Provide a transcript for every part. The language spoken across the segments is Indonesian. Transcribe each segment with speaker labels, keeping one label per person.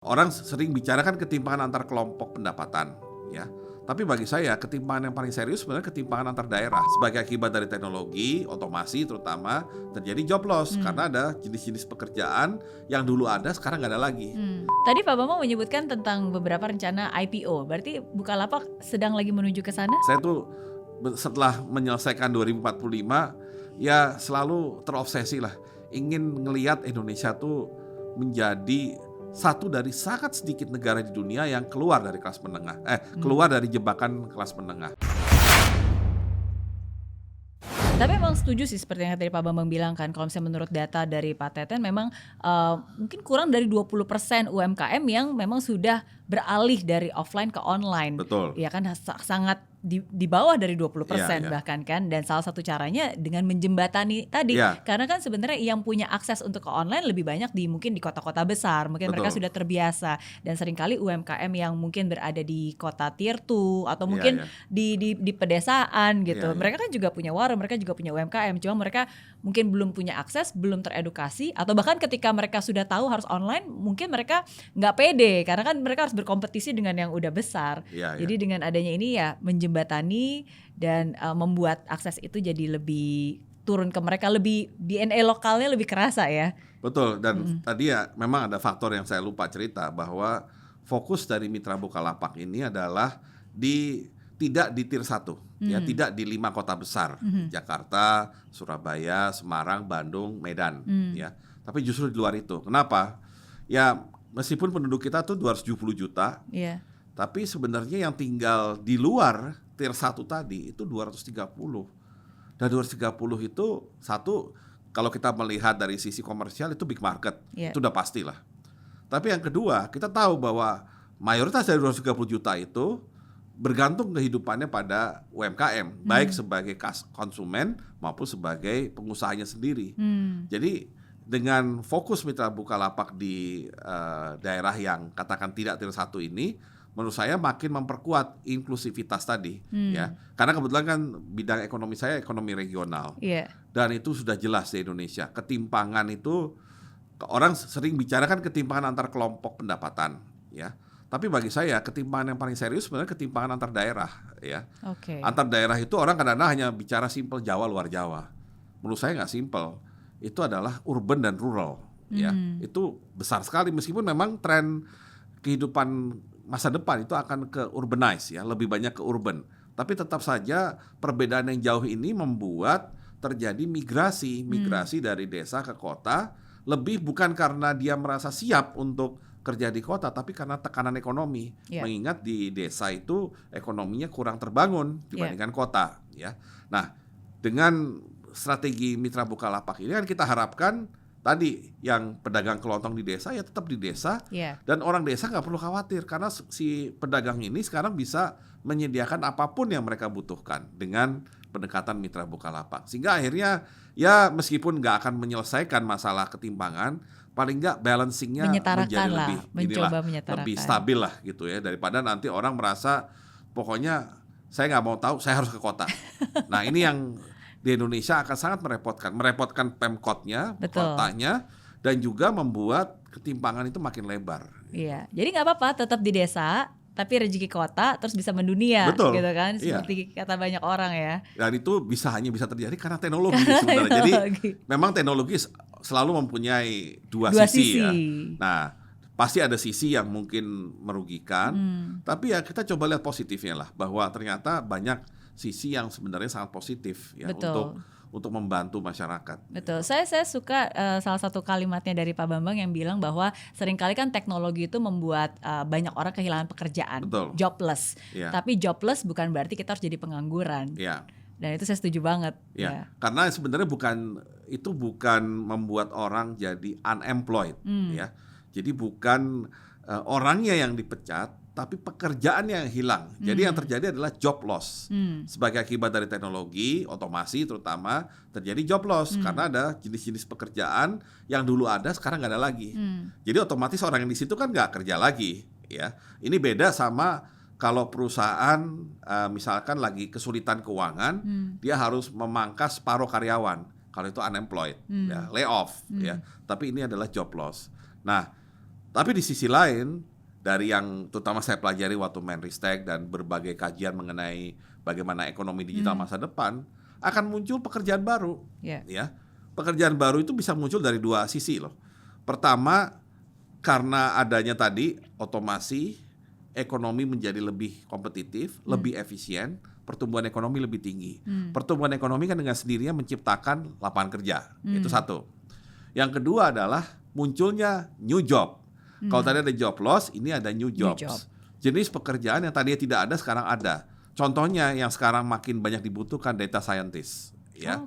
Speaker 1: Orang sering bicarakan ketimpangan antar kelompok pendapatan, ya. Tapi bagi saya ketimpangan yang paling serius sebenarnya ketimpangan antar daerah. Sebagai akibat dari teknologi, otomasi terutama, terjadi job loss karena ada jenis-jenis pekerjaan yang dulu ada sekarang nggak ada lagi.
Speaker 2: Tadi Pak Bambang menyebutkan tentang beberapa rencana IPO, berarti Bukalapak sedang lagi menuju ke sana?
Speaker 1: Saya tuh setelah menyelesaikan 2045, ya selalu terobsesi lah, ingin ngelihat Indonesia tuh menjadi satu dari sangat sedikit negara di dunia yang keluar dari kelas menengah, keluar dari jebakan kelas menengah.
Speaker 2: Tapi memang setuju sih seperti yang tadi Pak Bambang bilang kan, kalau misalnya menurut data dari Pak Teten memang mungkin kurang dari 20% UMKM yang memang sudah beralih dari offline ke online.
Speaker 1: Betul.
Speaker 2: Ya kan sangat di bawah dari 20%
Speaker 1: Iya.
Speaker 2: bahkan kan, dan salah satu caranya dengan menjembatani tadi.
Speaker 1: Iya.
Speaker 2: Karena kan sebenarnya yang punya akses untuk ke online lebih banyak mungkin di kota-kota besar, mungkin mereka
Speaker 1: Betul.
Speaker 2: sudah terbiasa, dan seringkali UMKM yang mungkin berada di kota tier 2 atau mungkin di pedesaan gitu.
Speaker 1: Iya.
Speaker 2: Mereka kan juga punya warung, mereka juga punya UMKM, cuma mereka mungkin belum punya akses, belum teredukasi, atau bahkan ketika mereka sudah tahu harus online, mungkin mereka nggak pede karena kan mereka harus berkompetisi dengan yang udah besar.
Speaker 1: Iya.
Speaker 2: Jadi dengan adanya ini ya menjembatani dan membuat akses itu jadi lebih turun ke mereka, lebih DNA lokalnya lebih kerasa ya.
Speaker 1: Betul, dan tadi ya memang ada faktor yang saya lupa cerita bahwa fokus dari Mitra Bukalapak ini adalah tidak di tier 1, ya, tidak di 5 kota besar, Jakarta, Surabaya, Semarang, Bandung, Medan, ya. Tapi justru di luar itu. Kenapa? Ya meskipun penduduk kita tuh 270 juta, tapi sebenarnya yang tinggal di luar tier 1 tadi itu 230. Dan 230 itu satu, kalau kita melihat dari sisi komersial itu big market, itu udah pastilah. Tapi yang kedua, kita tahu bahwa mayoritas dari 230 juta itu bergantung kehidupannya pada UMKM, baik sebagai konsumen maupun sebagai pengusahanya sendiri. Jadi dengan fokus Mitra Bukalapak di daerah yang katakan tidak tier 1 ini, menurut saya makin memperkuat inklusivitas tadi, ya. Karena kebetulan kan bidang ekonomi saya ekonomi regional, dan itu sudah jelas di Indonesia. Ketimpangan itu, orang sering bicarakan ketimpangan antar kelompok pendapatan, ya. Tapi bagi saya ketimpangan yang paling serius sebenarnya ketimpangan antar daerah, ya. Antar daerah itu orang kadang-kadang hanya bicara simpel Jawa luar Jawa. Menurut saya nggak simpel. Itu adalah urban dan rural, ya. Itu besar sekali meskipun memang tren kehidupan masa depan itu akan ke urbanize, ya, lebih banyak ke urban. Tapi tetap saja perbedaan yang jauh ini membuat terjadi migrasi dari desa ke kota, lebih bukan karena dia merasa siap untuk kerja di kota, tapi karena tekanan ekonomi. Mengingat di desa itu ekonominya kurang terbangun dibandingkan kota, ya. Nah, dengan strategi Mitra Bukalapak ini kan kita harapkan tadi yang pedagang kelontong di desa ya tetap di desa, dan orang desa nggak perlu khawatir karena si pedagang ini sekarang bisa menyediakan apapun yang mereka butuhkan dengan pendekatan Mitra Bukalapak, sehingga akhirnya ya meskipun nggak akan menyelesaikan masalah ketimpangan, paling nggak balancingnya menjadi lebih stabil lah gitu ya, daripada nanti orang merasa pokoknya saya nggak mau tahu, saya harus ke kota. Nah ini yang di Indonesia akan sangat merepotkan Pemkotnya, kotanya, dan juga membuat ketimpangan itu makin lebar.
Speaker 2: Iya, jadi nggak apa-apa tetap di desa, tapi rezeki kota terus bisa mendunia, gitu kan? Seperti kata banyak orang ya.
Speaker 1: Dan itu hanya bisa terjadi karena teknologi sebenarnya. Jadi memang teknologi selalu mempunyai dua sisi ya. Nah, pasti ada sisi yang mungkin merugikan, tapi ya kita coba lihat positifnya lah, bahwa ternyata banyak sisi yang sebenarnya sangat positif ya untuk membantu masyarakat.
Speaker 2: Betul. Saya suka salah satu kalimatnya dari Pak Bambang yang bilang bahwa seringkali kan teknologi itu membuat banyak orang kehilangan pekerjaan, jobless. Tapi jobless bukan berarti kita harus jadi pengangguran. Dan itu saya setuju banget.
Speaker 1: Karena sebenarnya bukan membuat orang jadi unemployed, ya. Jadi bukan orangnya yang dipecat, tapi pekerjaan yang hilang. Jadi yang terjadi adalah job loss. Sebagai akibat dari teknologi, otomasi terutama, terjadi job loss karena ada jenis-jenis pekerjaan yang dulu ada sekarang nggak ada lagi. Jadi otomatis orang yang di situ kan nggak kerja lagi, ya. Ini beda sama kalau perusahaan misalkan lagi kesulitan keuangan, dia harus memangkas separuh karyawan. Kalau itu unemployed, ya, layoff, ya. Tapi ini adalah job loss. Nah, Tapi di sisi lain, dari yang terutama saya pelajari waktu Menristek dan berbagai kajian mengenai bagaimana ekonomi digital masa depan, akan muncul pekerjaan baru. Ya, pekerjaan baru itu bisa muncul dari dua sisi loh. Pertama, karena adanya tadi otomasi, ekonomi menjadi lebih kompetitif, lebih efisien, pertumbuhan ekonomi lebih tinggi. Pertumbuhan ekonomi kan dengan sendirinya menciptakan lapangan kerja. Itu satu. Yang kedua adalah munculnya new job. Kalau tadi ada job loss, ini ada new jobs. Jenis pekerjaan yang tadinya tidak ada sekarang ada. Contohnya yang sekarang makin banyak dibutuhkan data scientist. Ya,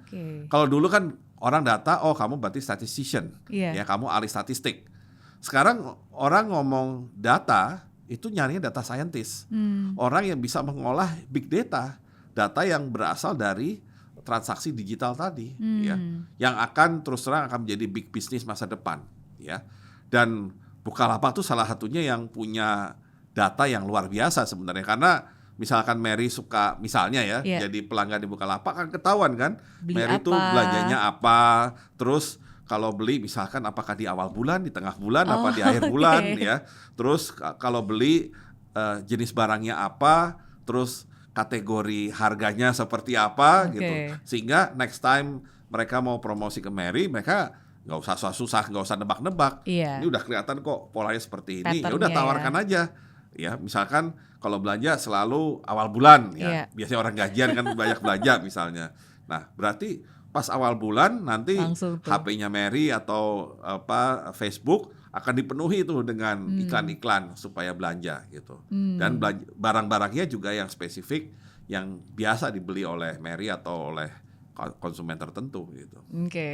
Speaker 1: kalau dulu kan orang data, oh kamu berarti statistician, ya kamu ahli statistik. Sekarang orang ngomong data itu nyarinya data scientist. Orang yang bisa mengolah big data, data yang berasal dari transaksi digital tadi, ya, yang akan terus terang akan menjadi big business masa depan, ya. Dan Bukalapak itu salah satunya yang punya data yang luar biasa sebenarnya, karena misalkan Mary suka misalnya jadi pelanggan di Bukalapak kan ketahuan kan beli Mary itu belanjanya apa, terus kalau beli misalkan apakah di awal bulan, di tengah bulan, apa di akhir bulan, ya. Terus kalau beli jenis barangnya apa, terus kategori harganya seperti apa gitu, sehingga next time mereka mau promosi ke Mary, mereka nggak usah susah, nggak usah nebak-nebak. Ini udah kelihatan kok polanya seperti ini. Ya udah tawarkan aja. Ya, misalkan kalau belanja selalu awal bulan, ya biasanya orang gajian kan banyak belanja misalnya. Nah, berarti pas awal bulan nanti HP-nya Mary atau Facebook akan dipenuhi itu dengan iklan-iklan supaya belanja gitu. Dan barang-barangnya juga yang spesifik, yang biasa dibeli oleh Mary atau oleh konsumen tertentu gitu.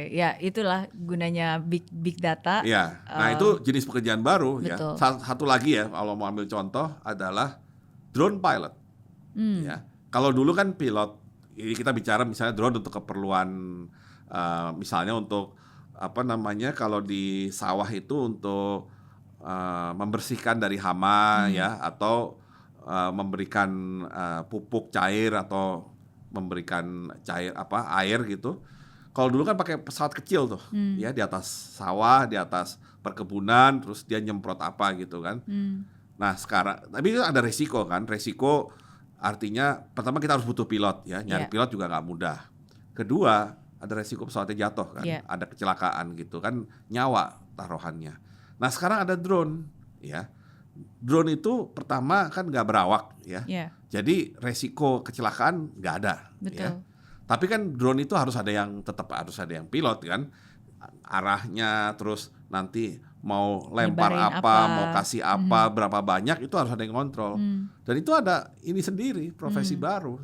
Speaker 2: Ya itulah gunanya big data.
Speaker 1: Ya, nah itu jenis pekerjaan baru. Betul. Ya. Satu lagi ya, kalau mau ambil contoh adalah drone pilot. Ya, kalau dulu kan pilot, kita bicara misalnya drone untuk keperluan, misalnya untuk kalau di sawah itu untuk membersihkan dari hama, ya, atau memberikan pupuk cair atau memberikan air gitu. Kalau dulu kan pakai pesawat kecil tuh, ya, di atas sawah, di atas perkebunan, terus dia nyemprot apa gitu kan. Nah sekarang, tapi itu ada resiko kan. Resiko artinya pertama kita harus butuh pilot, ya, nyari pilot juga nggak mudah. Kedua, ada resiko pesawatnya jatuh kan, ada kecelakaan gitu kan, nyawa taruhannya. Nah sekarang ada drone, ya. Drone itu pertama kan nggak berawak, ya. Jadi resiko kecelakaan nggak ada.
Speaker 2: Betul.
Speaker 1: Ya. Tapi kan drone itu harus ada yang pilot kan, arahnya, terus nanti mau lempar apa, mau kasih apa, berapa banyak, itu harus ada yang kontrol. Dan itu ada ini sendiri profesi baru,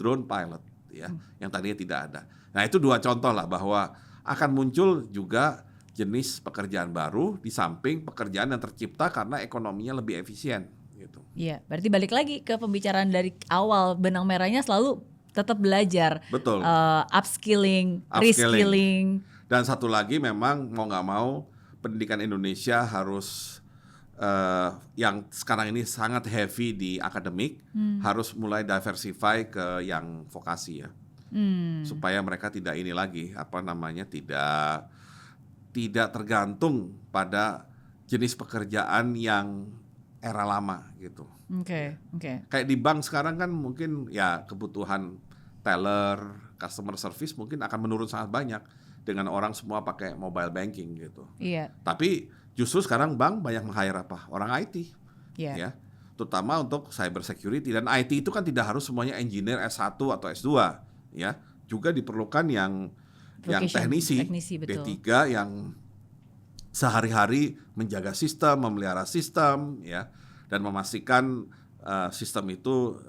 Speaker 1: drone pilot, ya, yang tadinya tidak ada. Nah itu dua contoh lah bahwa akan muncul juga jenis pekerjaan baru di samping pekerjaan yang tercipta karena ekonominya lebih efisien. Gitu.
Speaker 2: Iya, berarti balik lagi ke pembicaraan dari awal, benang merahnya selalu tetap belajar.
Speaker 1: Betul.
Speaker 2: Upskilling, reskilling.
Speaker 1: Dan satu lagi memang mau nggak mau pendidikan Indonesia harus yang sekarang ini sangat heavy di akademik, harus mulai diversify ke yang vokasi, ya. Supaya mereka tidak ini lagi, tidak tergantung pada jenis pekerjaan yang era lama gitu. Kayak di bank sekarang kan mungkin ya kebutuhan teller, customer service mungkin akan menurun sangat banyak dengan orang semua pakai mobile banking gitu. Tapi justru sekarang bank banyak meng-hire orang IT, ya, terutama untuk cyber security. Dan IT itu kan tidak harus semuanya engineer S1 atau S2, ya, juga diperlukan yang teknisi D3 yang sehari-hari menjaga sistem, memelihara sistem, ya, dan memastikan sistem itu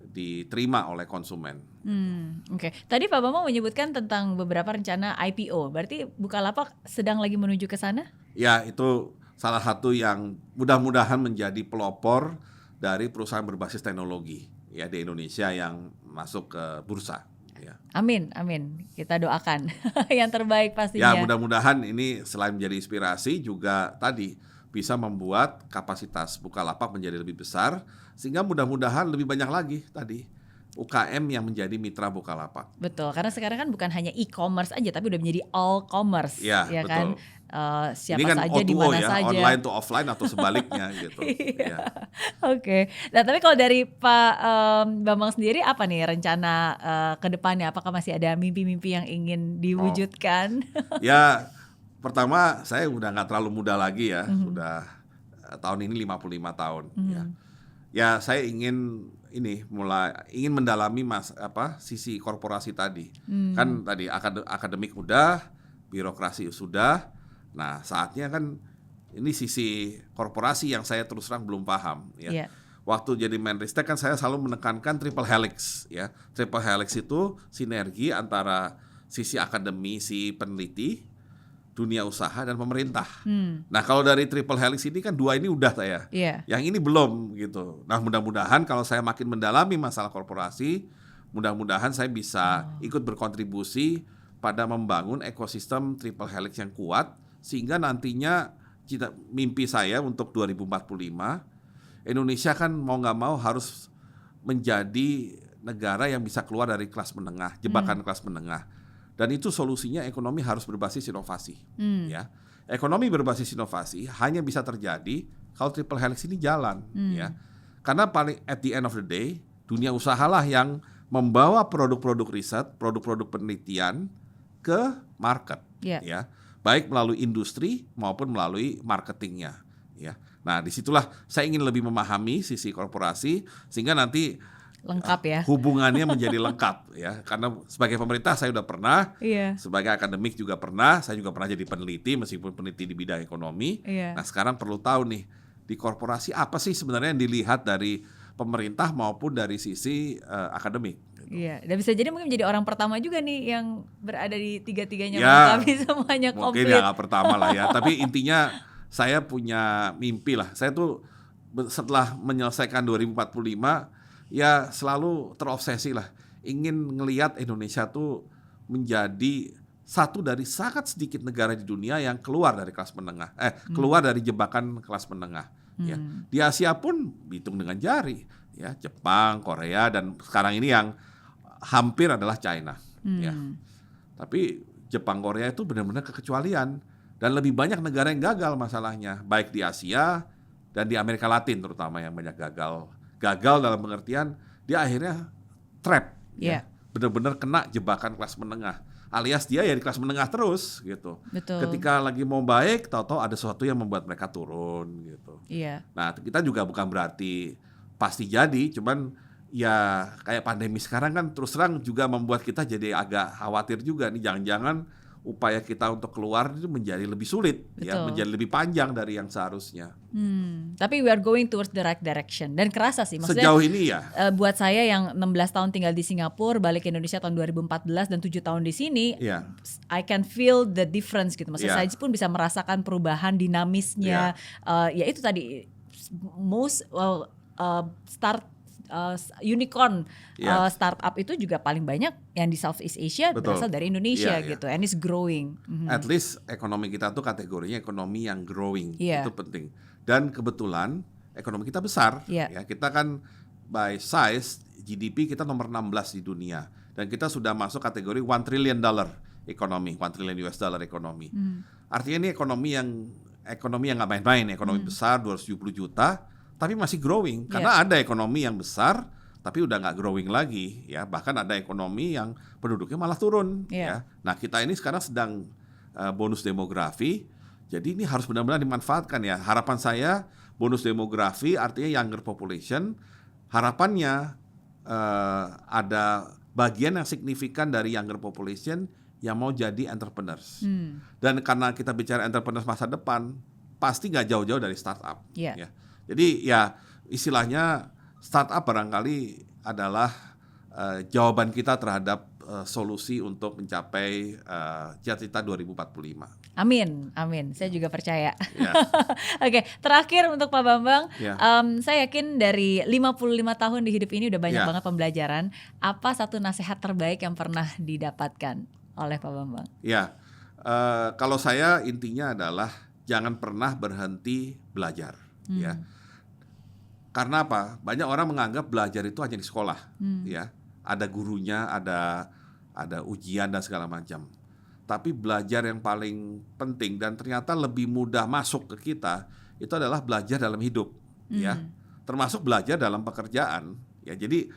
Speaker 1: diterima oleh konsumen.
Speaker 2: Tadi Pak Bambang menyebutkan tentang beberapa rencana IPO. Berarti Bukalapak sedang lagi menuju ke sana?
Speaker 1: Ya, itu salah satu yang mudah-mudahan menjadi pelopor dari perusahaan berbasis teknologi, ya, di Indonesia yang masuk ke bursa. Ya.
Speaker 2: Amin. Kita doakan yang terbaik pastinya.
Speaker 1: Ya, mudah-mudahan ini selain menjadi inspirasi juga tadi bisa membuat kapasitas Bukalapak menjadi lebih besar, sehingga mudah-mudahan lebih banyak lagi tadi UKM yang menjadi mitra Bukalapak.
Speaker 2: Betul, karena sekarang kan bukan hanya e-commerce aja, tapi udah menjadi all commerce, ya betul. Kan? siapa
Speaker 1: kan
Speaker 2: saja di mana saja.
Speaker 1: Online to offline atau sebaliknya gitu.
Speaker 2: Iya. Oke. Nah, tapi kalau dari Pak Bambang sendiri apa nih rencana ke depannya? Apakah masih ada mimpi-mimpi yang ingin diwujudkan?
Speaker 1: Ya, pertama saya udah nggak terlalu muda lagi ya. Udah tahun ini 55 tahun ya. Ya, saya ingin ingin mendalami sisi korporasi tadi. Kan tadi akademik udah, birokrasi sudah. Nah, saatnya kan ini sisi korporasi yang saya terus terang belum paham ya. Yeah. Waktu jadi Menristek kan saya selalu menekankan triple helix ya. Triple helix itu sinergi antara sisi akademisi, peneliti, dunia usaha dan pemerintah. Nah, kalau dari triple helix ini kan 2 ini udah saya. Yeah. Yang ini belum gitu. Nah, mudah-mudahan kalau saya makin mendalami masalah korporasi, mudah-mudahan saya bisa ikut berkontribusi pada membangun ekosistem triple helix yang kuat sehingga nantinya mimpi saya untuk 2045 Indonesia kan mau nggak mau harus menjadi negara yang bisa keluar dari kelas menengah, jebakan kelas menengah. Dan itu solusinya ekonomi harus berbasis inovasi. Ya, ekonomi berbasis inovasi hanya bisa terjadi kalau triple helix ini jalan. Ya, karena paling at the end of the day dunia usahalah yang membawa produk-produk riset, produk-produk penelitian ke market. Ya, baik melalui industri maupun melalui marketingnya. Ya, nah disitulah saya ingin lebih memahami sisi korporasi sehingga nanti
Speaker 2: lengkap ya.
Speaker 1: Hubungannya menjadi lengkap ya. Karena sebagai pemerintah saya udah pernah, sebagai akademik juga pernah, saya juga pernah jadi peneliti meskipun peneliti di bidang ekonomi. Nah, sekarang perlu tahu nih di korporasi apa sih sebenarnya yang dilihat dari pemerintah maupun dari sisi akademik.
Speaker 2: Iya, dan bisa jadi mungkin menjadi orang pertama juga nih yang berada di tiga-tiganya melengkapi semuanya komplit.
Speaker 1: Mungkin ya nggak pertama lah ya, tapi intinya saya punya mimpi lah. Saya tuh setelah menyelesaikan 2045 ya selalu terobsesi lah, ingin ngelihat Indonesia tuh menjadi satu dari sangat sedikit negara di dunia yang keluar dari kelas menengah, keluar dari jebakan kelas menengah. Ya, di Asia pun dihitung dengan jari, ya Jepang, Korea dan sekarang ini yang hampir adalah China. Ya, tapi Jepang, Korea itu benar-benar kekecualian dan lebih banyak negara yang gagal masalahnya, baik di Asia dan di Amerika Latin terutama yang banyak gagal. Gagal dalam pengertian dia akhirnya trap, ya, benar-benar kena jebakan kelas menengah, alias dia ya di kelas menengah terus gitu.
Speaker 2: Betul.
Speaker 1: Ketika lagi mau baik, tahu-tahu ada sesuatu yang membuat mereka turun gitu.
Speaker 2: Iya.
Speaker 1: Nah, kita juga bukan berarti pasti jadi, cuman ya kayak pandemi sekarang kan terus terang juga membuat kita jadi agak khawatir juga nih, jangan-jangan upaya kita untuk keluar itu menjadi lebih sulit. Betul. Ya, menjadi lebih panjang dari yang seharusnya.
Speaker 2: Tapi we are going towards the right direction dan kerasa sih maksudnya.
Speaker 1: Sejauh ini ya.
Speaker 2: Buat saya yang 16 tahun tinggal di Singapura, balik ke Indonesia tahun 2014 dan 7 tahun di sini, I can feel the difference gitu. Maksudnya saya pun bisa merasakan perubahan dinamisnya. Ya itu tadi most unicorn startup itu juga paling banyak yang di Southeast Asia. Betul. Berasal dari Indonesia gitu, and it's growing.
Speaker 1: At least ekonomi kita tuh kategorinya ekonomi yang growing, itu penting. Dan kebetulan ekonomi kita besar, ya kita kan by size GDP kita nomor 16 di dunia dan kita sudah masuk kategori $1 trillion ekonomi, $1 trillion US dollar ekonomi. Artinya ini ekonomi yang nggak main-main, ekonomi besar 270 juta. Tapi masih growing karena ada ekonomi yang besar tapi udah nggak growing lagi ya, bahkan ada ekonomi yang penduduknya malah turun ya. Nah, kita ini sekarang sedang bonus demografi, jadi ini harus benar-benar dimanfaatkan ya. Harapan saya bonus demografi artinya younger population, harapannya ada bagian yang signifikan dari younger population yang mau jadi entrepreneurs. Dan karena kita bicara entrepreneurs masa depan pasti nggak jauh-jauh dari startup ya. Jadi ya istilahnya startup barangkali adalah jawaban kita terhadap solusi untuk mencapai cita-cita 2045.
Speaker 2: Amin, amin. Saya juga percaya. Oke, terakhir untuk Pak Bambang, saya yakin dari 55 tahun di hidup ini udah banyak banget pembelajaran. Apa satu nasihat terbaik yang pernah didapatkan oleh Pak Bambang?
Speaker 1: Ya, kalau saya intinya adalah jangan pernah berhenti belajar. Ya. Karena apa? Banyak orang menganggap belajar itu hanya di sekolah, ya. Ada gurunya, ada ujian dan segala macam. tapi belajar yang paling penting dan ternyata lebih mudah masuk ke kita itu adalah belajar dalam hidup, ya. Termasuk belajar dalam pekerjaan, ya. Jadi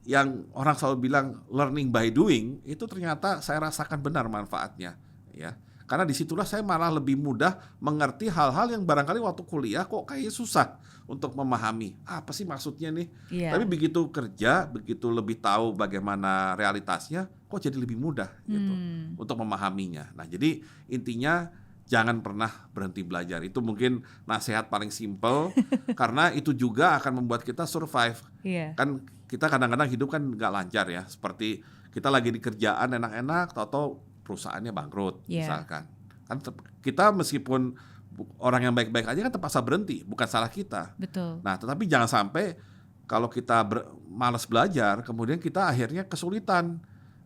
Speaker 1: yang orang selalu bilang learning by doing itu ternyata saya rasakan benar manfaatnya, ya. Karena disitulah saya malah lebih mudah mengerti hal-hal yang barangkali waktu kuliah kok kayak susah untuk memahami. Apa sih maksudnya nih? Tapi begitu kerja, begitu lebih tahu bagaimana realitasnya, kok jadi lebih mudah gitu untuk memahaminya. Nah, jadi intinya jangan pernah berhenti belajar. Itu mungkin nasihat paling simple karena itu juga akan membuat kita survive. Kan kita kadang-kadang hidup kan nggak lancar ya. Seperti kita lagi di kerjaan enak-enak, tahu-tahu perusahaannya bangkrut misalkan. Kan kita meskipun orang yang baik-baik aja kan terpaksa berhenti, bukan salah kita.
Speaker 2: Betul.
Speaker 1: Nah, tetapi jangan sampai kalau kita malas belajar, kemudian kita akhirnya kesulitan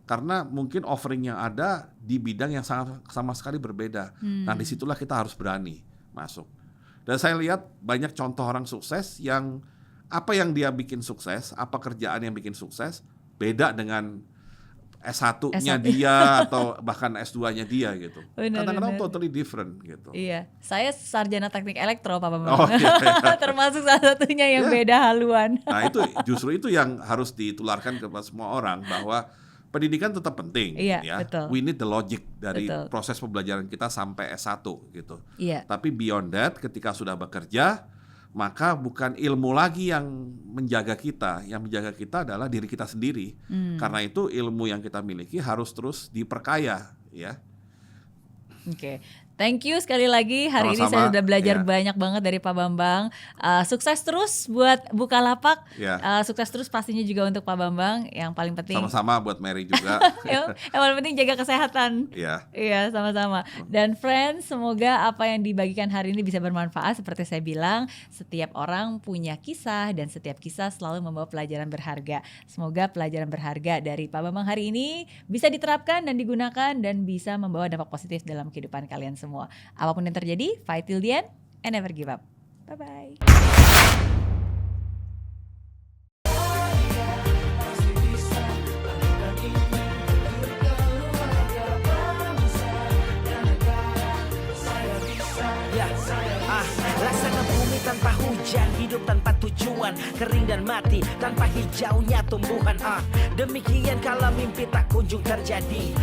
Speaker 1: karena mungkin offering yang ada di bidang yang sama sekali berbeda. Nah, disitulah kita harus berani masuk. Dan saya lihat banyak contoh orang sukses yang apa yang dia bikin sukses, apa kerjaan yang bikin sukses, beda dengan S1-nya dia atau bahkan S2-nya dia gitu. Kadang-kadang totally different gitu.
Speaker 2: Iya, saya sarjana teknik elektro Pak Bambang. Termasuk salah satunya yang beda haluan.
Speaker 1: Nah, itu justru itu yang harus ditularkan kepada semua orang bahwa pendidikan tetap penting, ya.
Speaker 2: Betul.
Speaker 1: We need the logic dari proses pembelajaran kita sampai S1 gitu. Tapi beyond that, ketika sudah bekerja, maka bukan ilmu lagi yang menjaga kita. Yang menjaga kita adalah diri kita sendiri. Karena itu ilmu yang kita miliki harus terus diperkaya, ya.
Speaker 2: Oke. Thank you sekali lagi. Hari ini saya sudah belajar banyak banget dari Pak Bambang. Sukses terus buat Bukalapak. Sukses terus pastinya juga untuk Pak Bambang. Yang paling penting.
Speaker 1: Sama-sama buat Mary juga.
Speaker 2: yang paling penting jaga kesehatan. Iya, sama-sama. Dan friends, semoga apa yang dibagikan hari ini bisa bermanfaat. Seperti saya bilang, setiap orang punya kisah dan setiap kisah selalu membawa pelajaran berharga. Semoga pelajaran berharga dari Pak Bambang hari ini bisa diterapkan dan digunakan dan bisa membawa dampak positif dalam kehidupan kalian semua. Apapun yang terjadi, fight till the end and never give up. Bye-bye.
Speaker 3: Laksana bumi tanpa hujan, hidup tanpa tujuan, kering dan mati tanpa hijaunya tumbuhan. Demikian kalau mimpi tak kunjung terjadi.